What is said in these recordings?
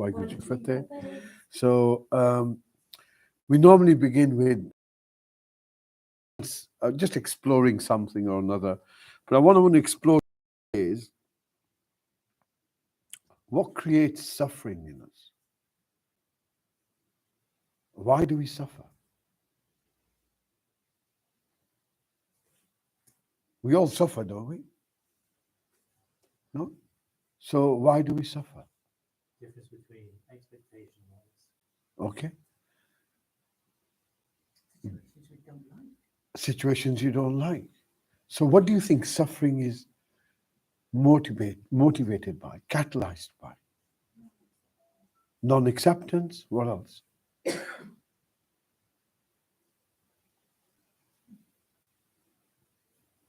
Waheguru Ji Fateh. So we normally begin with just exploring something or another. But I want to explore is what creates suffering in us? Why do we suffer? We all suffer, don't we? No? So why do we suffer? Difference between expectation and Okay. situations we don't like. Situations you don't like. So what do you think suffering is motivated by, catalyzed by? Non-acceptance? What else?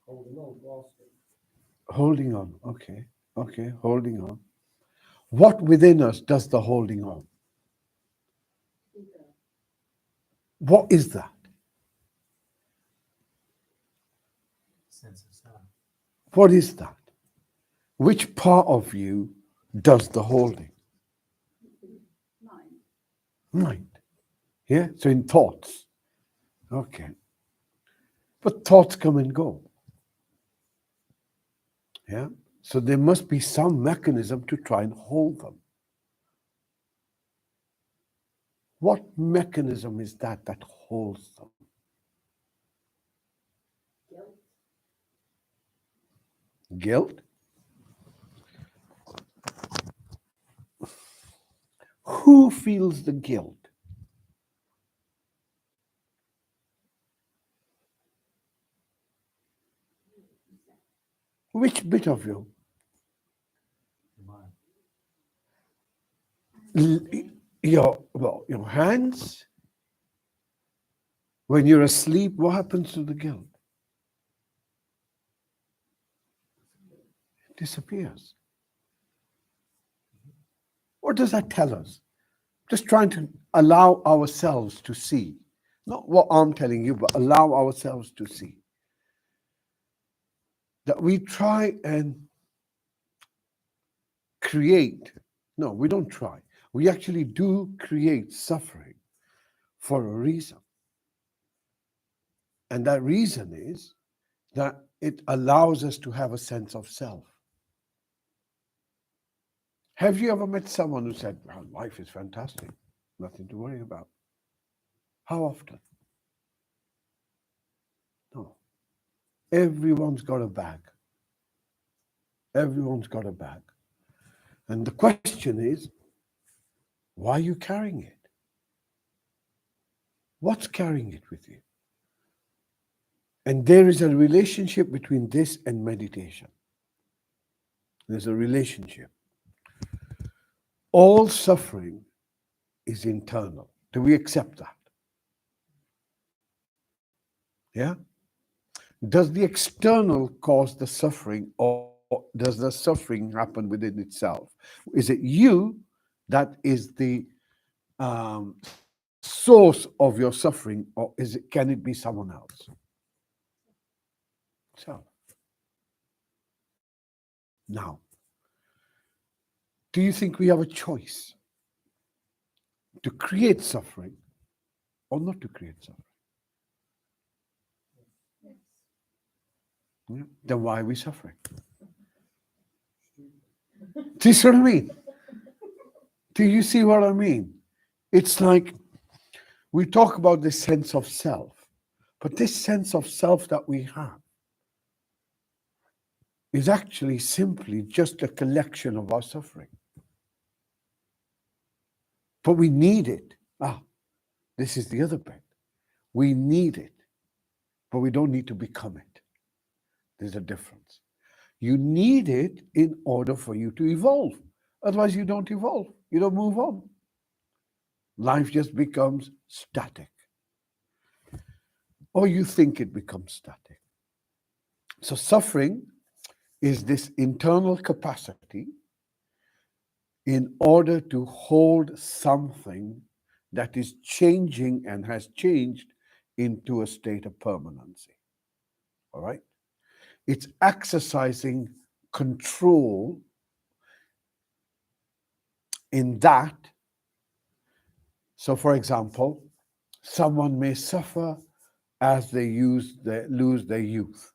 Holding on, grasping. Holding on. Okay. Okay. Holding on. What within us does the holding on? What is that? Sense of self. What is that? Which part of you does the holding? Mind. Yeah? So in thoughts. Okay. But thoughts come and go. Yeah? So there must be some mechanism to try and hold them. What mechanism is that holds them? Guilt? Who feels the guilt? Which bit of you? Your hands? When you're asleep, what happens to the guilt? It disappears. What does that tell us? Just trying to allow ourselves to see. Not what I'm telling you, but allow ourselves to see. That we try and create. No, we don't try. We actually do create suffering for a reason. And that reason is that it allows us to have a sense of self. Have you ever met someone who said, well, life is fantastic, nothing to worry about? How often? No. Everyone's got a bag. Everyone's got a bag. And the question is, why are you carrying it? What's carrying it with you? And there is a relationship between this and meditation. There's a relationship. All suffering is internal. Do we accept that? Yeah? Does the external cause the suffering, or does the suffering happen within itself? Is it you that is the source of your suffering, or can it be someone else? So, now, do you think we have a choice to create suffering or not to create suffering? Yeah. Then why are we suffering? Do you see what I mean? Do you see what I mean? It's like we talk about this sense of self, but this sense of self that we have is actually simply just a collection of our suffering. But we need it. This is the other bit. We need it, but we don't need to become it. There's a difference. You need it in order for you to evolve. Otherwise, you don't evolve. You don't move on. Life just becomes static. Or you think it becomes static. So suffering is this internal capacity in order to hold something that is changing and has changed into a state of permanency. All right? It's exercising control in that. So, for example, someone may suffer as they lose their youth.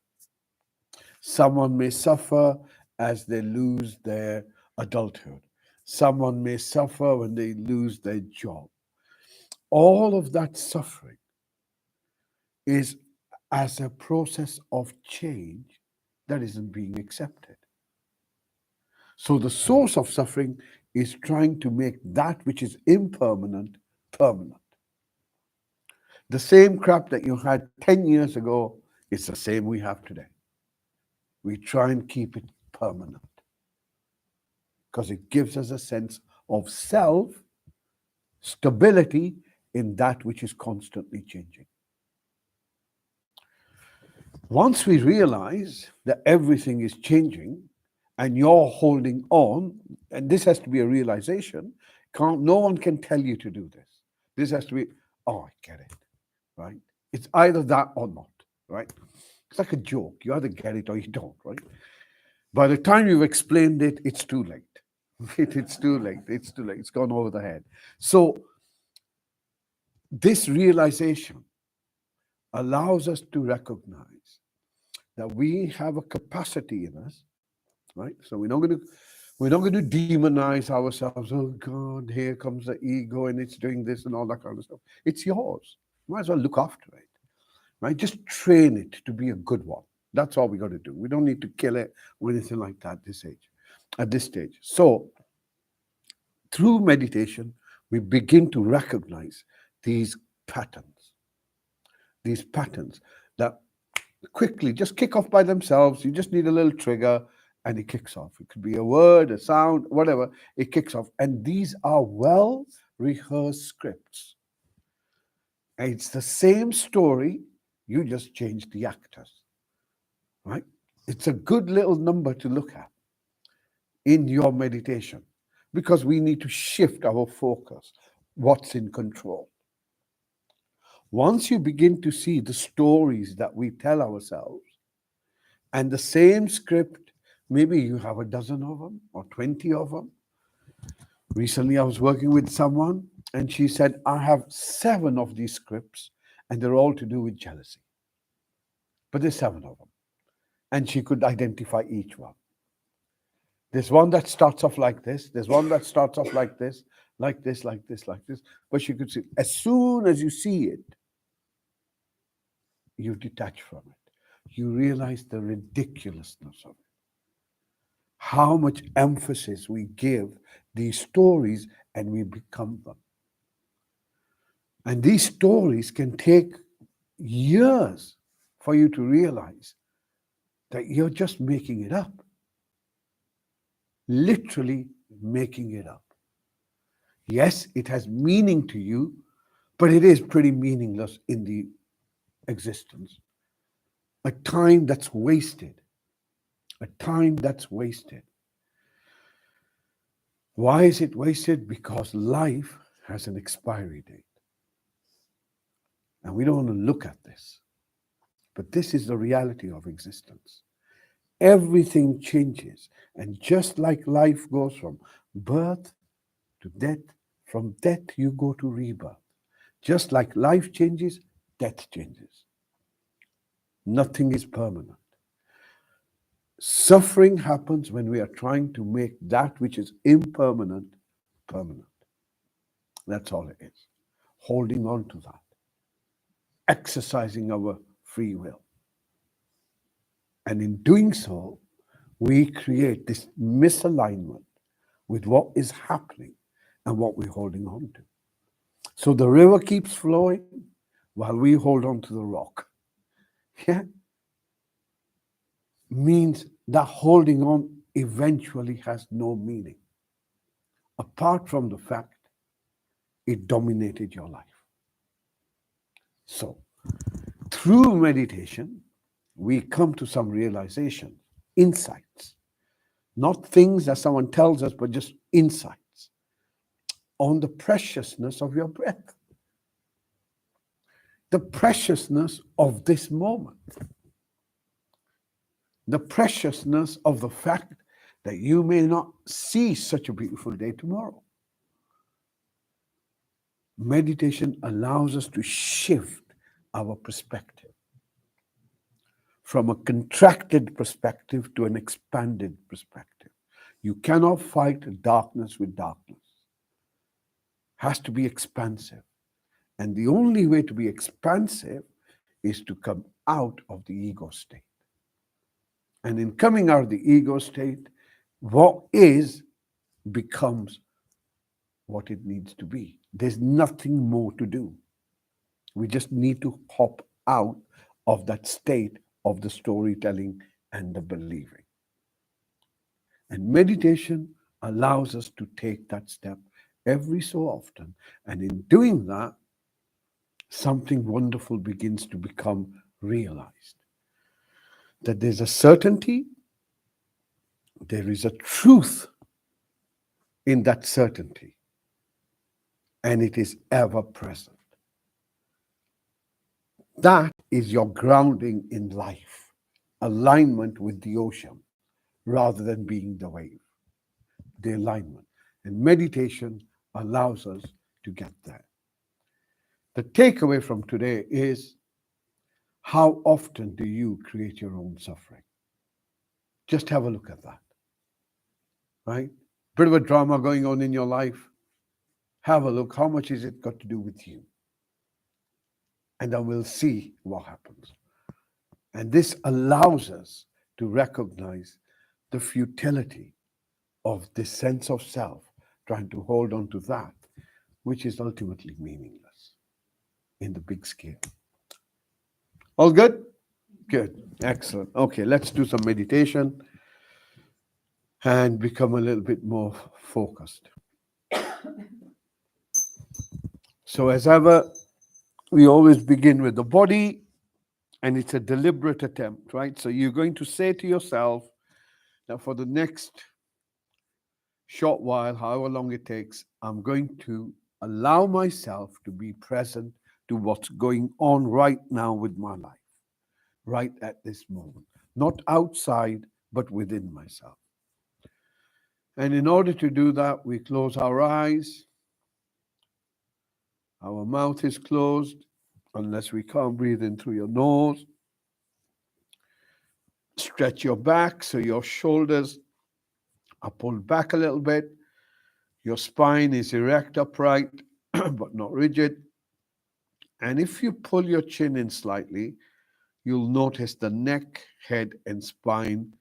Someone may suffer as they lose their adulthood. Someone may suffer when they lose their job. All of that suffering is as a process of change that isn't being accepted. So the source of suffering is trying to make that which is impermanent permanent. The same crap that you had 10 years ago is the same we have today. We try and keep it permanent because it gives us a sense of self stability in that which is constantly changing. Once we realize that everything is changing and you're holding on, and this has to be a realization, no one can tell you to do this. This has to be, oh, I get it, right? It's either that or not, right? It's like a joke. You either get it or you don't, right? By the time you've explained it, it's too late. It's too late. It's too late. It's gone over the head. So this realization allows us to recognize that we have a capacity in us, right? So we're not going to demonize ourselves. Oh God, here comes the ego and it's doing this and all that kind of stuff. It's yours. Might as well look after it, right? Just train it to be a good one. That's all we got to do. We don't need to kill it or anything like that at this stage. So through meditation, we begin to recognize these patterns that quickly just kick off by themselves. You just need a little trigger and it kicks off. It could be a word, a sound, whatever, it kicks off. And these are well rehearsed scripts. And it's the same story, you just change the actors, right? It's a good little number to look at in your meditation because we need to shift our focus. What's in control? Once you begin to see the stories that we tell ourselves and the same script, maybe you have a dozen of them or 20 of them. Recently, I was working with someone and she said, I have 7 of these scripts and they're all to do with jealousy. But there's 7 of them. And she could identify each one. There's one that starts off like this. There's one that starts off like this, like this, like this, like this. But she could see, as soon as you see it, you detach from it. You realize the ridiculousness of it. How much emphasis we give these stories and we become them. And these stories can take years for you to realize that you're just making it up. Literally making it up. Yes, it has meaning to you, but it is pretty meaningless in the existence. A time that's wasted. A time that's wasted. Why is it wasted? Because life has an expiry date. And we don't want to look at this. But this is the reality of existence. Everything changes. And just like life goes from birth to death, from death you go to rebirth. Just like life changes, death changes. Nothing is permanent. Suffering happens when we are trying to make that which is impermanent permanent. That's all it is. Holding on to that. Exercising our free will. And in doing so, we create this misalignment with what is happening and what we're holding on to. So the river keeps flowing while we hold on to the rock. Yeah? Means that holding on eventually has no meaning, apart from the fact it dominated your life. So, through meditation, we come to some realization, insights, not things that someone tells us, but just insights on the preciousness of your breath, the preciousness of this moment, the preciousness of the fact that you may not see such a beautiful day tomorrow. meditation allows us to shift our perspective from a contracted perspective to an expanded perspective. You cannot fight darkness with darkness. It has to be expansive. And the only way to be expansive is to come out of the ego state. And in coming out of the ego state, what is becomes what it needs to be. There's nothing more to do. We just need to hop out of that state of the storytelling and the believing. And meditation allows us to take that step every so often. And in doing that, something wonderful begins to become realized. That there's a certainty, there is a truth in that certainty, and it is ever present. That is your grounding in life, alignment with the ocean, rather than being the wave, the alignment. And meditation allows us to get there. The takeaway from today is, how often do you create your own suffering? Just have a look at that, right? Bit of a drama going on in your life. Have a look. How much is it got to do with you? And then we'll see what happens. And this allows us to recognize the futility of this sense of self, trying to hold on to that, which is ultimately meaningless in the big scale. All good? Good. Excellent. Okay, let's do some meditation and become a little bit more focused. So as ever, we always begin with the body, and it's a deliberate attempt, right? So you're going to say to yourself that for the next short while, however long it takes, I'm going to allow myself to be present to what's going on right now with my life, right at this moment. Not outside, but within myself. And in order to do that, we close our eyes. Our mouth is closed, unless we can't breathe in through your nose. Stretch your back so your shoulders are pulled back a little bit. Your spine is erect, upright, but not rigid. And if you pull your chin in slightly, you'll notice the neck, head, and spine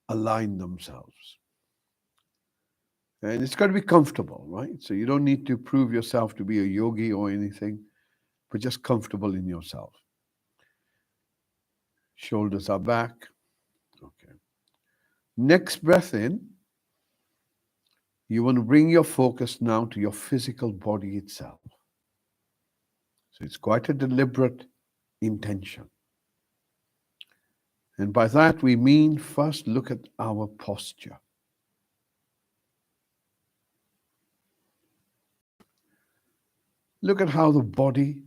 align themselves. And it's got to be comfortable, right? So you don't need to prove yourself to be a yogi or anything, but just comfortable in yourself. Shoulders are back. Okay. Next breath in, you want to bring your focus now to your physical body itself. So it's quite a deliberate intention. And by that we mean, first look at our posture. Look at how the body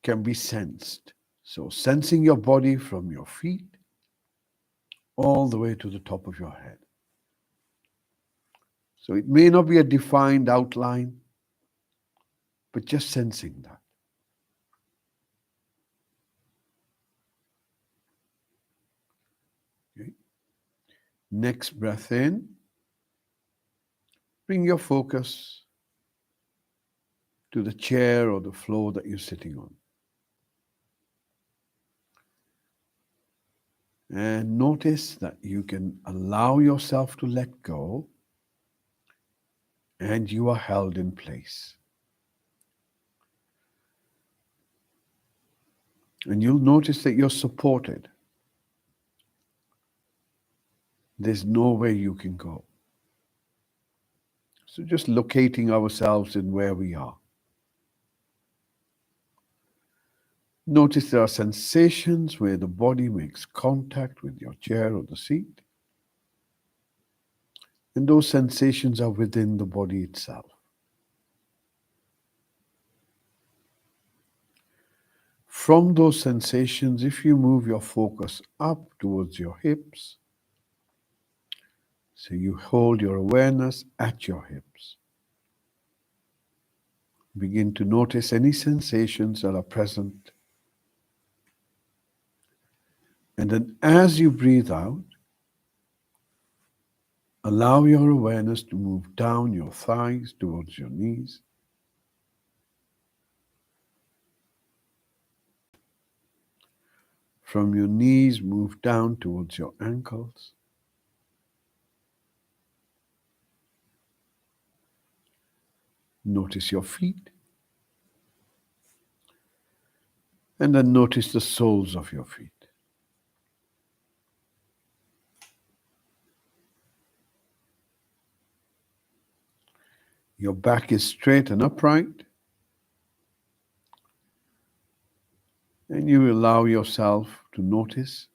can be sensed. So sensing your body from your feet all the way to the top of your head. So it may not be a defined outline, but just sensing that. Okay. Next breath in. Bring your focus to the chair or the floor that you're sitting on. And notice that you can allow yourself to let go, and you are held in place. And you'll notice that you're supported. There's nowhere you can go. So just locating ourselves in where we are. Notice there are sensations where the body makes contact with your chair or the seat. And those sensations are within the body itself. From those sensations, if you move your focus up towards your hips, so you hold your awareness at your hips. Begin to notice any sensations that are present. And then as you breathe out, allow your awareness to move down your thighs towards your knees. From your knees, move down towards your ankles. Notice your feet. And then notice the soles of your feet. Your back is straight and upright. And you allow yourself to notice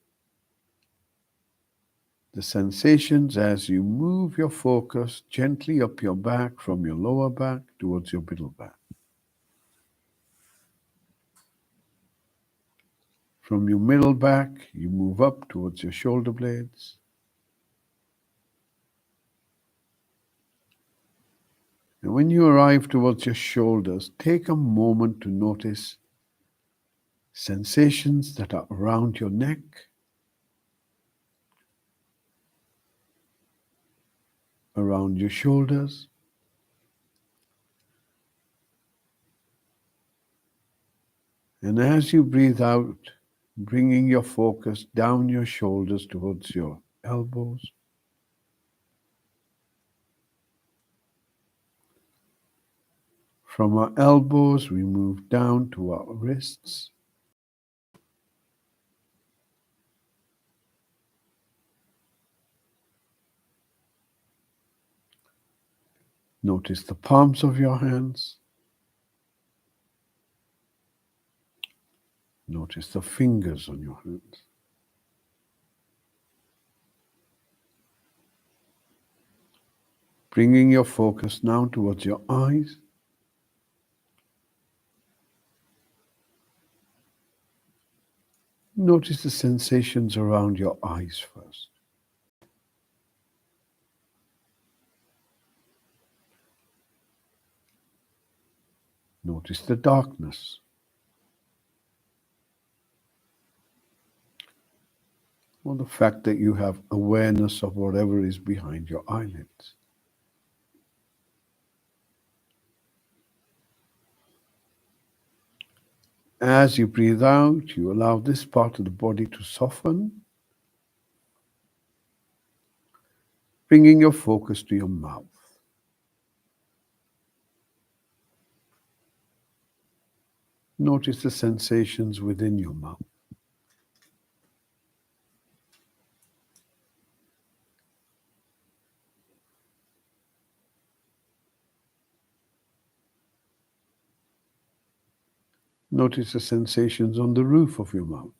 the sensations as you move your focus gently up your back from your lower back towards your middle back. From your middle back, you move up towards your shoulder blades. And when you arrive towards your shoulders, take a moment to notice sensations that are around your neck, around your shoulders. And as you breathe out, bringing your focus down your shoulders towards your elbows. From our elbows, we move down to our wrists. Notice the palms of your hands. Notice the fingers on your hands. Bringing your focus now towards your eyes. Notice the sensations around your eyes first. Notice the darkness. Or the fact that you have awareness of whatever is behind your eyelids. As you breathe out, you allow this part of the body to soften, bringing your focus to your mouth. Notice the sensations within your mouth. Notice the sensations on the roof of your mouth.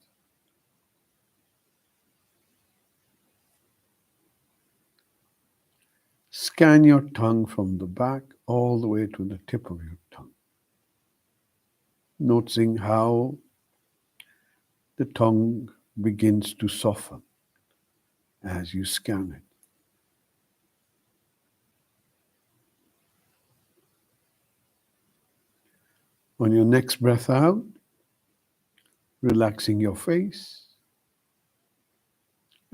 Scan your tongue from the back all the way to the tip of your tongue. Noticing how the tongue begins to soften as you scan it. On your next breath out, relaxing your face.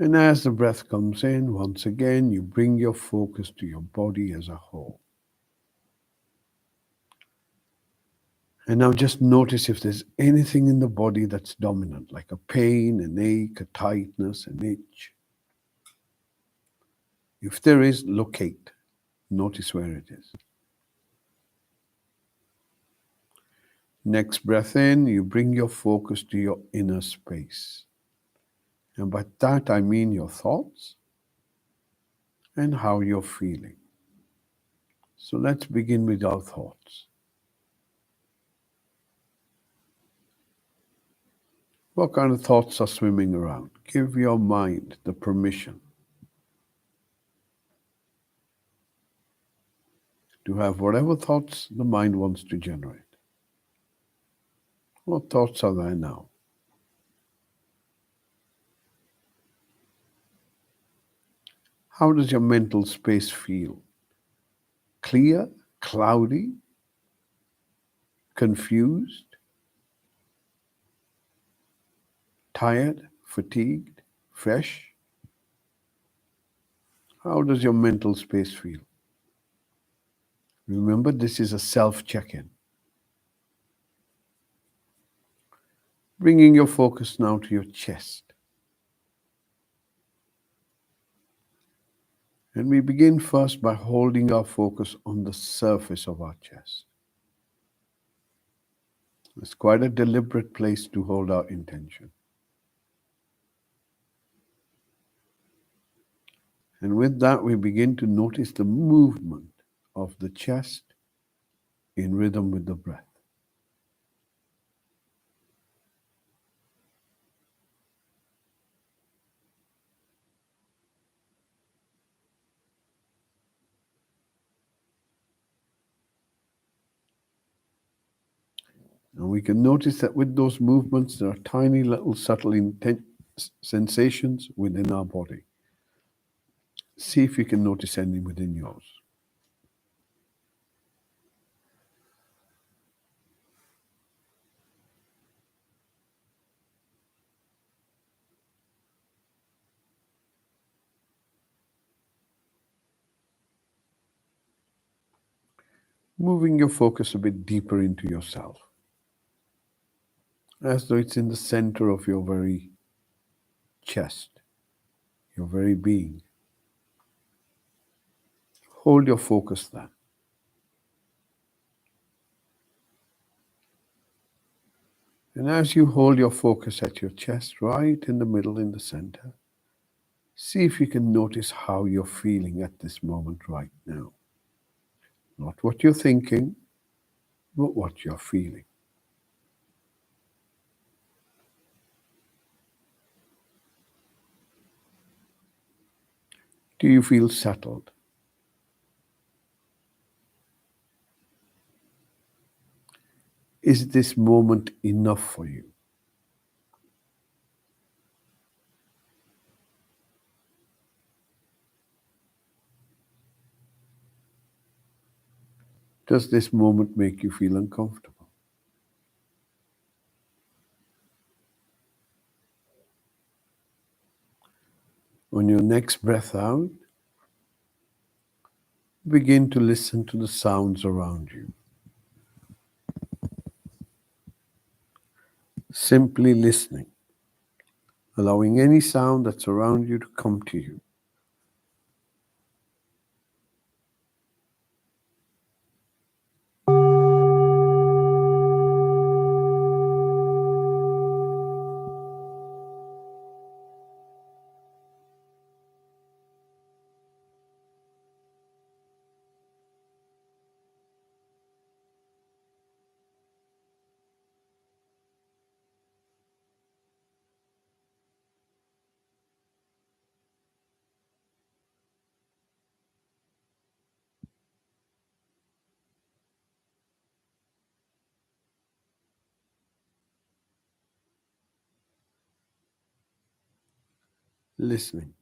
And as the breath comes in, once again, you bring your focus to your body as a whole. And now just notice if there's anything in the body that's dominant, like a pain, an ache, a tightness, an itch. If there is, locate. Notice where it is. Next breath in, you bring your focus to your inner space. And by that I mean your thoughts and how you're feeling. So let's begin with our thoughts. What kind of thoughts are swimming around? Give your mind the permission to have whatever thoughts the mind wants to generate. What thoughts are there now? How does your mental space feel? Clear? Cloudy? confused, tired, fatigued, fresh? How does your mental space feel? Remember, this is a self-check-in. Bringing your focus now to your chest. And we begin first by holding our focus on the surface of our chest. It's quite a deliberate place to hold our intention. And with that, we begin to notice the movement of the chest in rhythm with the breath. And we can notice that with those movements, there are tiny little subtle sensations within our body. See if you can notice any within yours. Moving your focus a bit deeper into yourself, as though it's in the center of your very chest, your very being. Hold your focus there. And as you hold your focus at your chest, right in the middle, in the center, see if you can notice how you're feeling at this moment right now. Not what you're thinking, but what you're feeling. Do you feel settled? Is this moment enough for you? Does this moment make you feel uncomfortable? On your next breath out, begin to listen to the sounds around you. Simply listening, allowing any sound that's around you to come to you. Listening.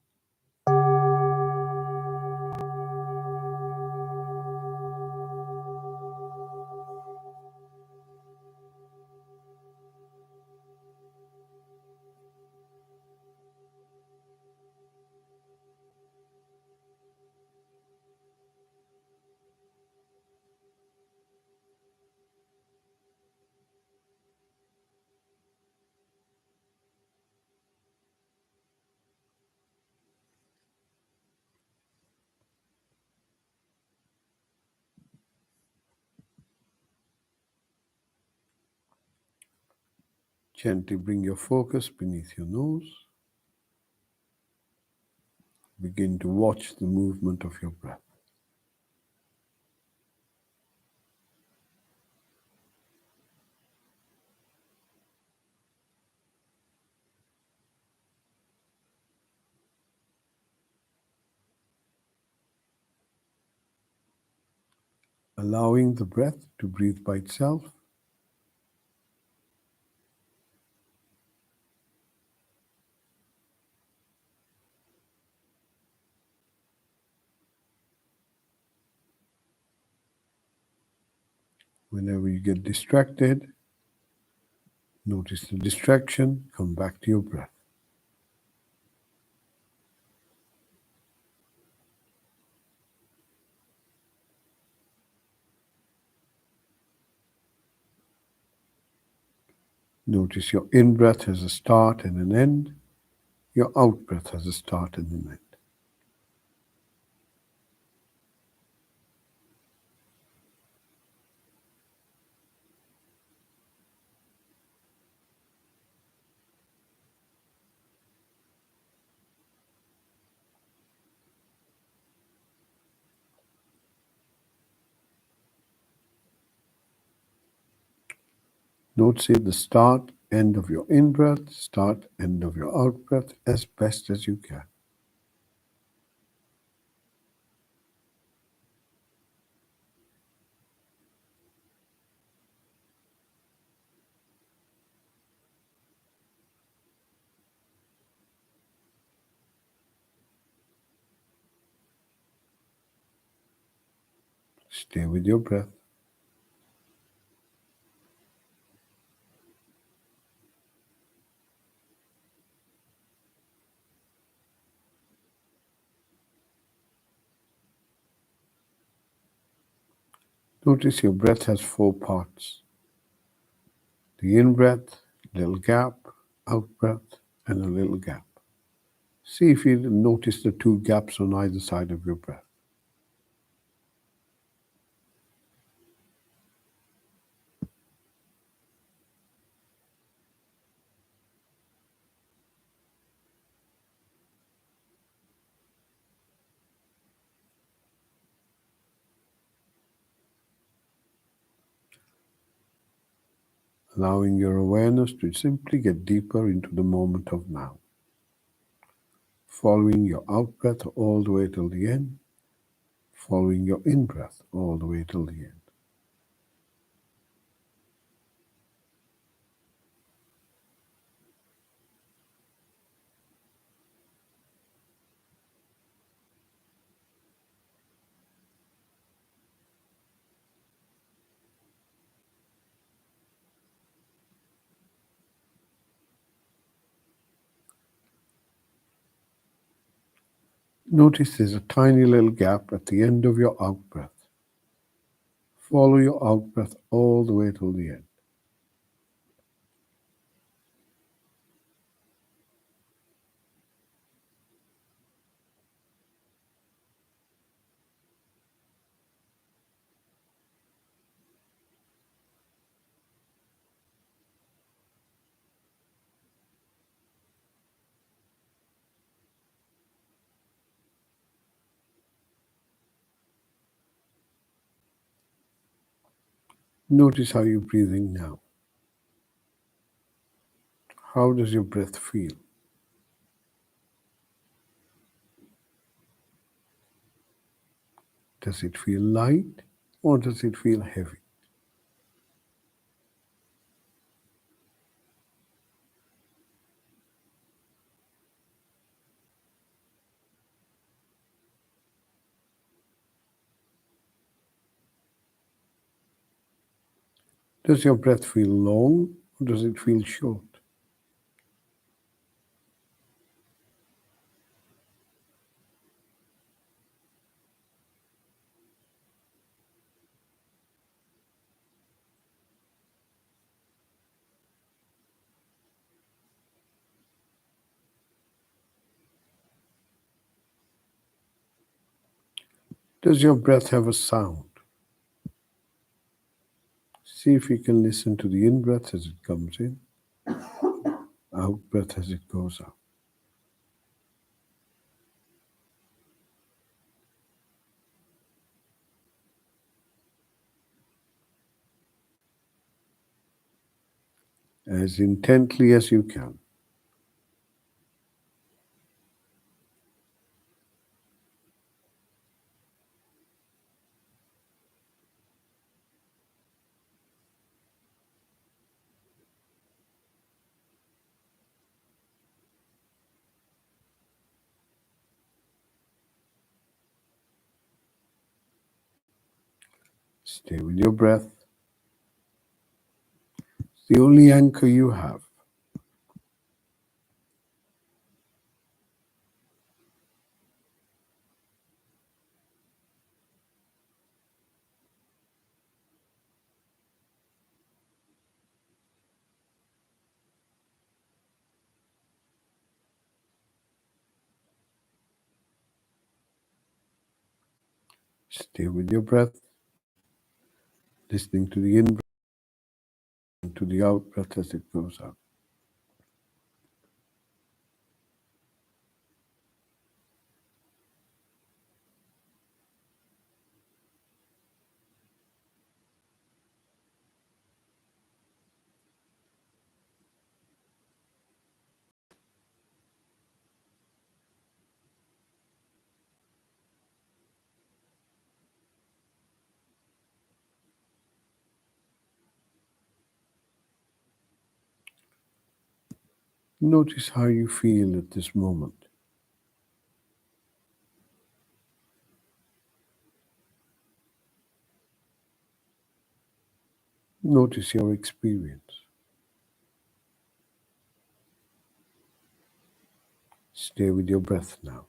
Gently bring your focus beneath your nose. Begin to watch the movement of your breath. Allowing the breath to breathe by itself. Whenever you get distracted, notice the distraction, come back to your breath. Notice your in-breath has a start and an end. Your out-breath has a start and an end. Notice the start, end of your in-breath, start, end of your out-breath as best as you can. Stay with your breath. Notice your breath has 4 parts. The in-breath, little gap, out-breath, and a little gap. See if you notice the 2 gaps on either side of your breath. Allowing your awareness to simply get deeper into the moment of now. Following your out-breath all the way till the end. Following your in-breath all the way till the end. Notice there's a tiny little gap at the end of your out-breath. Follow your out-breath all the way till the end. Notice how you're breathing now. How does your breath feel? Does it feel light or does it feel heavy? Does your breath feel long or does it feel short? Does your breath have a sound? See if you can listen to the in-breath as it comes in, out-breath as it goes out. As intently as you can. Stay with your breath. the only anchor you have. Stay with your breath, listening to the in-breath and to the out-breath as it goes out. Notice how you feel at this moment. Notice your experience. Stay with your breath now.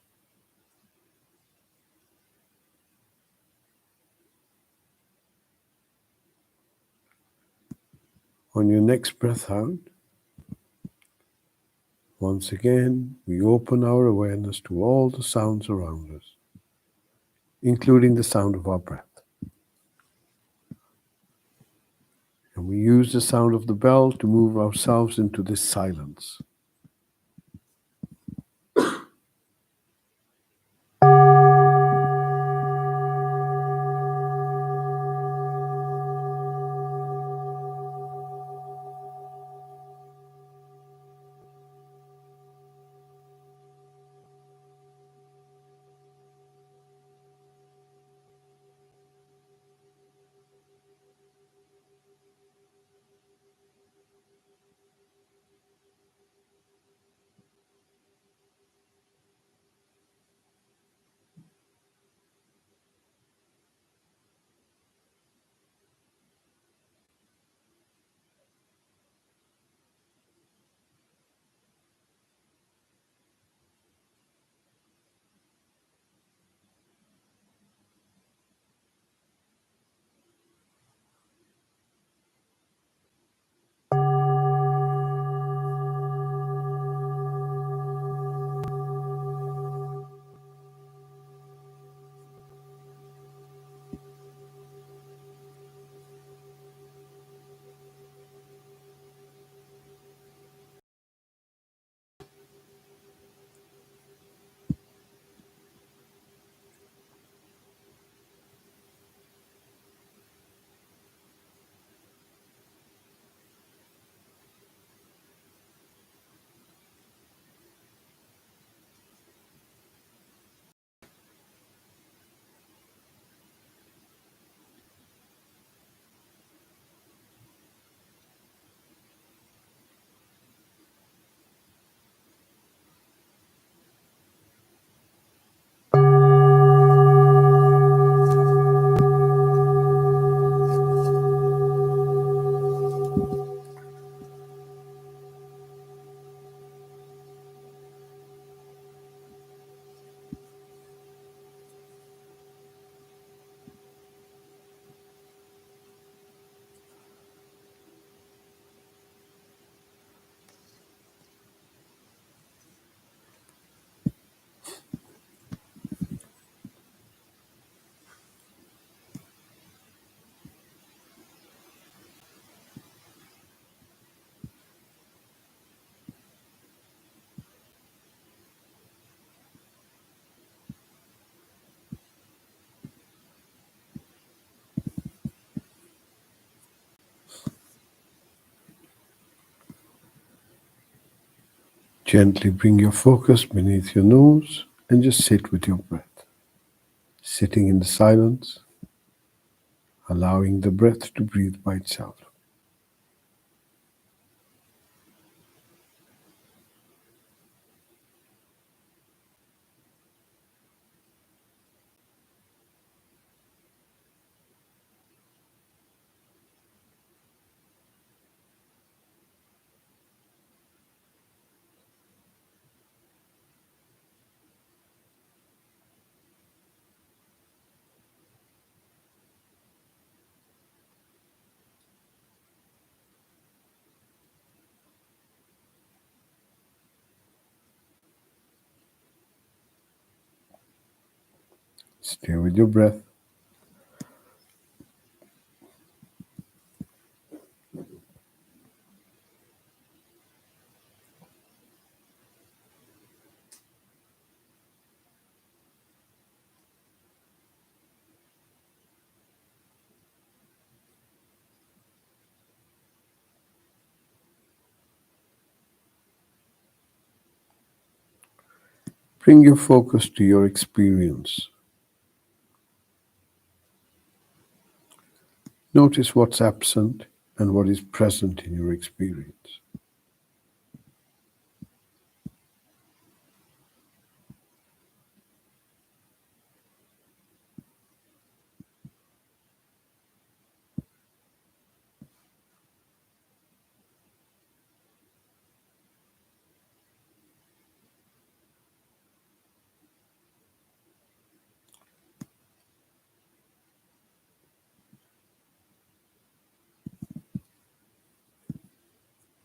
On your next breath out, once again, we open our awareness to all the sounds around us, including the sound of our breath. And we use the sound of the bell to move ourselves into this silence. Gently bring your focus beneath your nose and just sit with your breath. Sitting in the silence, allowing the breath to breathe by itself. Stay with your breath. Bring your focus to your experience. Notice what's absent and what is present in your experience.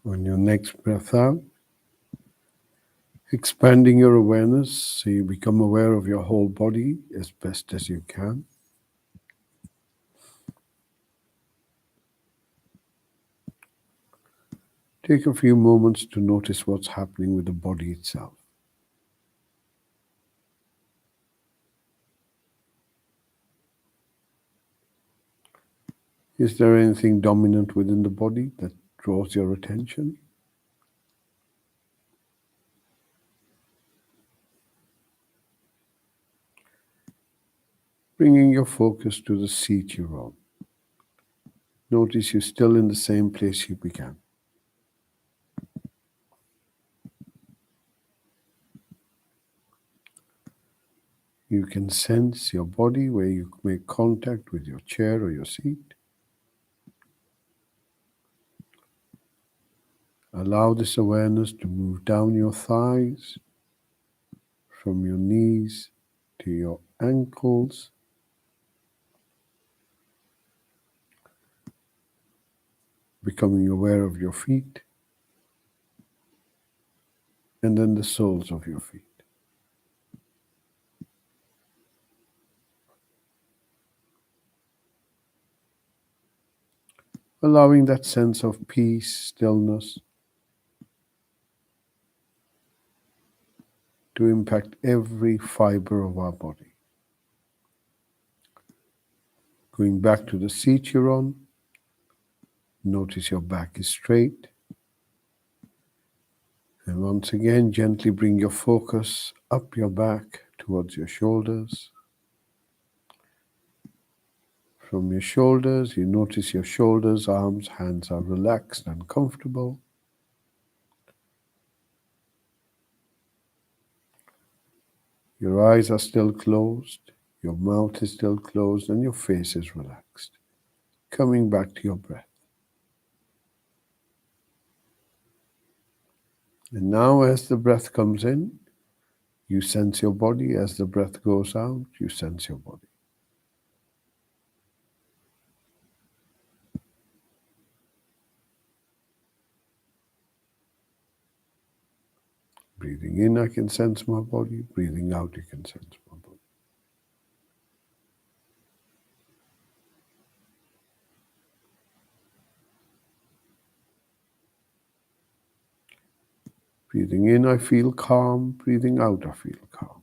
On your next breath out, expanding your awareness so you become aware of your whole body as best as you can. Take a few moments to notice what's happening with the body itself. Is there anything dominant within the body that draws your attention? Bringing your focus to the seat you're on. Notice you're still in the same place you began. You can sense your body where you make contact with your chair or your seat. Allow this awareness to move down your thighs, from your knees to your ankles, becoming aware of your feet, and then the soles of your feet. Allowing that sense of peace, stillness, to impact every fiber of our body. Going back to the seat you're on, notice your back is straight. And once again, gently bring your focus up your back towards your shoulders. From your shoulders, you notice your shoulders, arms, hands are relaxed and comfortable. Your eyes are still closed, your mouth is still closed, and your face is relaxed. Coming back to your breath. And now as the breath comes in, you sense your body. As the breath goes out, you sense your body. Breathing in, I can sense my body. Breathing out, you can sense my body. Breathing in, I feel calm. Breathing out, I feel calm.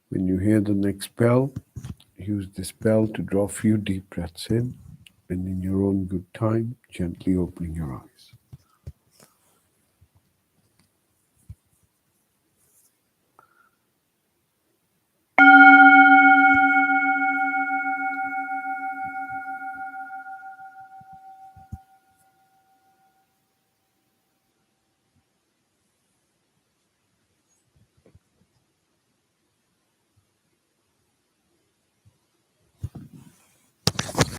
When you hear the next bell, use this bell to draw a few deep breaths in, and in your own good time, gently opening your eyes.